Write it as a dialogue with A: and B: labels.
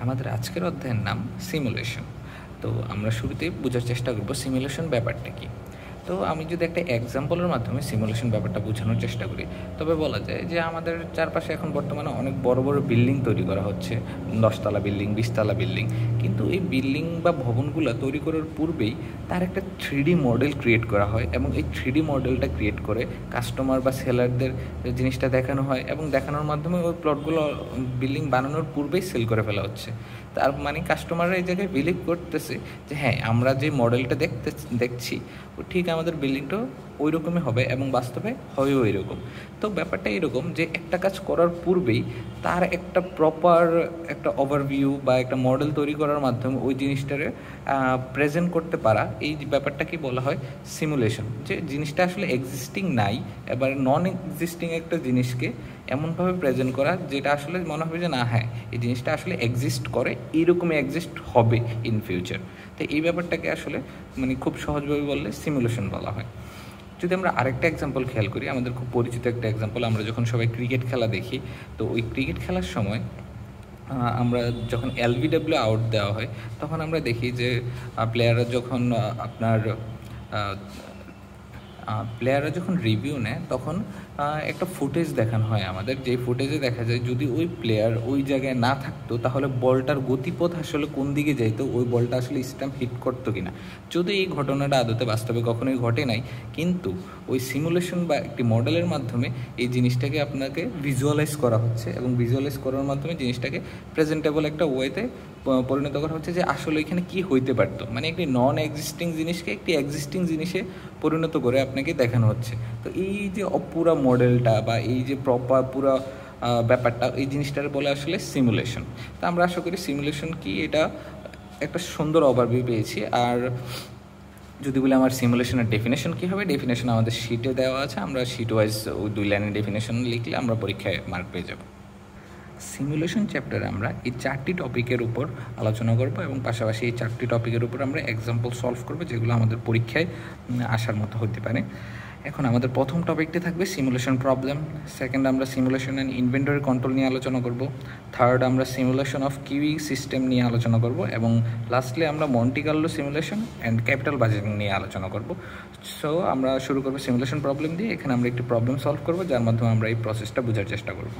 A: আমাদের আজকের অধ্যায়ের নাম সিমুলেশন। তো আমরা শুরুতেই বোঝার চেষ্টা করব সিমুলেশন ব্যাপারটা কী। তো আমি যদি একটা এক্সাম্পলের মাধ্যমে সিমুলেশন ব্যাপারটা বোঝানোর চেষ্টা করি, তবে বলা যায় যে আমাদের চারপাশে এখন বর্তমানে অনেক বড় বড় বিল্ডিং তৈরি করা হচ্ছে, 10তলা বিল্ডিং, 20তলা বিল্ডিং। কিন্তু এই বিল্ডিং বা ভবনগুলো তৈরি করার পূর্বেই তার একটা 3D মডেল ক্রিয়েট করা হয় এবং এই 3D মডেলটা ক্রিয়েট করে কাস্টমার বা সেলারদের জিনিসটা দেখানো হয় এবং দেখানোর মাধ্যমে ওই প্লটগুলো বিল্ডিং বানানোর পূর্বেই সেল করে ফেলা হচ্ছে। তার মানে কাস্টমাররা এই জায়গায় বিলিভ করতেছে যে হ্যাঁ, আমরা যে মডেলটা দেখছি ও ঠিক আমাদের বিল্ডিংটাও ওই রকমই হবে এবং বাস্তবে হয়ও এরকম। তো ব্যাপারটা এরকম যে একটা কাজ করার পূর্বেই তার একটা প্রপার একটা ওভারভিউ বা একটা মডেল তৈরি করার মাধ্যমে ওই জিনিসটারে প্রেজেন্ট করতে পারা, এই ব্যাপারটাকে বলা হয় সিমুলেশন। যে জিনিসটা আসলে এক্সিস্টিং নাই, এবার নন এক্সিস্টিং একটা জিনিসকে এমনভাবে প্রেজেন্ট করা যেটা আসলে মনে হবে যে না, হ্যাঁ এই জিনিসটা আসলে এক্সিস্ট করে, এইরকমই এক্সিস্ট হবে ইন ফিউচার। তো এই ব্যাপারটাকে আসলে মানে খুব সহজভাবে বললে সিমুলেশন বলা হয়। যদি আমরা আরেকটা এক্সাম্পল খেয়াল করি, আমাদের খুব পরিচিত একটা এক্সাম্পল, আমরা যখন সবাই ক্রিকেট খেলা দেখি, তো ওই ক্রিকেট খেলার সময় আমরা যখন এলবিডব্লিউ আউট দেওয়া হয় তখন আমরা দেখি যে প্লেয়াররা যখন রিভিউ নেয় তখন একটা ফুটেজ দেখানো হয় আমাদের, যেই ফুটেজে দেখা যায় যদি ওই প্লেয়ার ওই জায়গায় না থাকতো তাহলে বলটার গতিপথ আসলে কোন দিকে যাইতো, ওই বলটা আসলে স্টাম্প হিট করতো কিনা। যদি এই ঘটনাটা আদতে বাস্তবে কখনোই ঘটে নাই, কিন্তু ওই সিমুলেশন বা একটি মডেলের মাধ্যমে এই জিনিসটাকে আপনাকে ভিজুয়ালাইজ করা হচ্ছে এবং ভিজুয়ালাইজ করার মাধ্যমে জিনিসটাকে প্রেজেন্টেবল একটা ওয়েতে পরিণত করা হচ্ছে যে আসলে এখানে কি হইতে পারতো, মানে একটি নন এক্সিস্টিং জিনিসকে একটি এক্সিস্টিং জিনিসে পরিণত করে আপনাকে দেখানো হচ্ছে। তো এই যে পুরো মডেলটা বা এই যে প্রপার পুরো ব্যাপারটা, এই জিনিসটার বলে আসলে সিমুলেশন। তো আমরা আশা করি সিমুলেশন কি এটা একটা সুন্দর ওভারভিউ পেয়েছি। আর যদি বলি আমার সিমুলেশনের ডেফিনেশন কী হবে, ডেফিনেশন আমাদের শিটে দেওয়া আছে, আমরা শিট ওয়াইজ ওই 2 লাইনের ডেফিনেশন লিখলে আমরা পরীক্ষায় মার্ক পেয়ে যাব। সিমুলেশন চ্যাপ্টারে আমরা এই 4টি টপিকের উপর আলোচনা করব এবং পাশাপাশি এই 4টি টপিকের উপর আমরা এক্সাম্পল সলভ করব যেগুলো আমাদের পরীক্ষায় আসার মতো হতে পারে। এখন আমাদের প্রথম টপিকটি থাকবে সিমুলেশন প্রবলেম, সেকেন্ড আমরা সিমুলেশন অ্যান্ড ইনভেন্টরি কন্ট্রোল নিয়ে আলোচনা করব, থার্ড আমরা সিমুলেশন অফ কিউই সিস্টেম নিয়ে আলোচনা করব এবং লাস্টলি আমরা Monte Carlo simulation and capital budgeting নিয়ে আলোচনা করব। সো আমরা শুরু করব সিমুলেশন প্রবলেম দিয়ে। এখানে আমরা একটি প্রবলেম সলভ করব যার মাধ্যমে আমরা এই প্রসেসটা বোঝার চেষ্টা করব।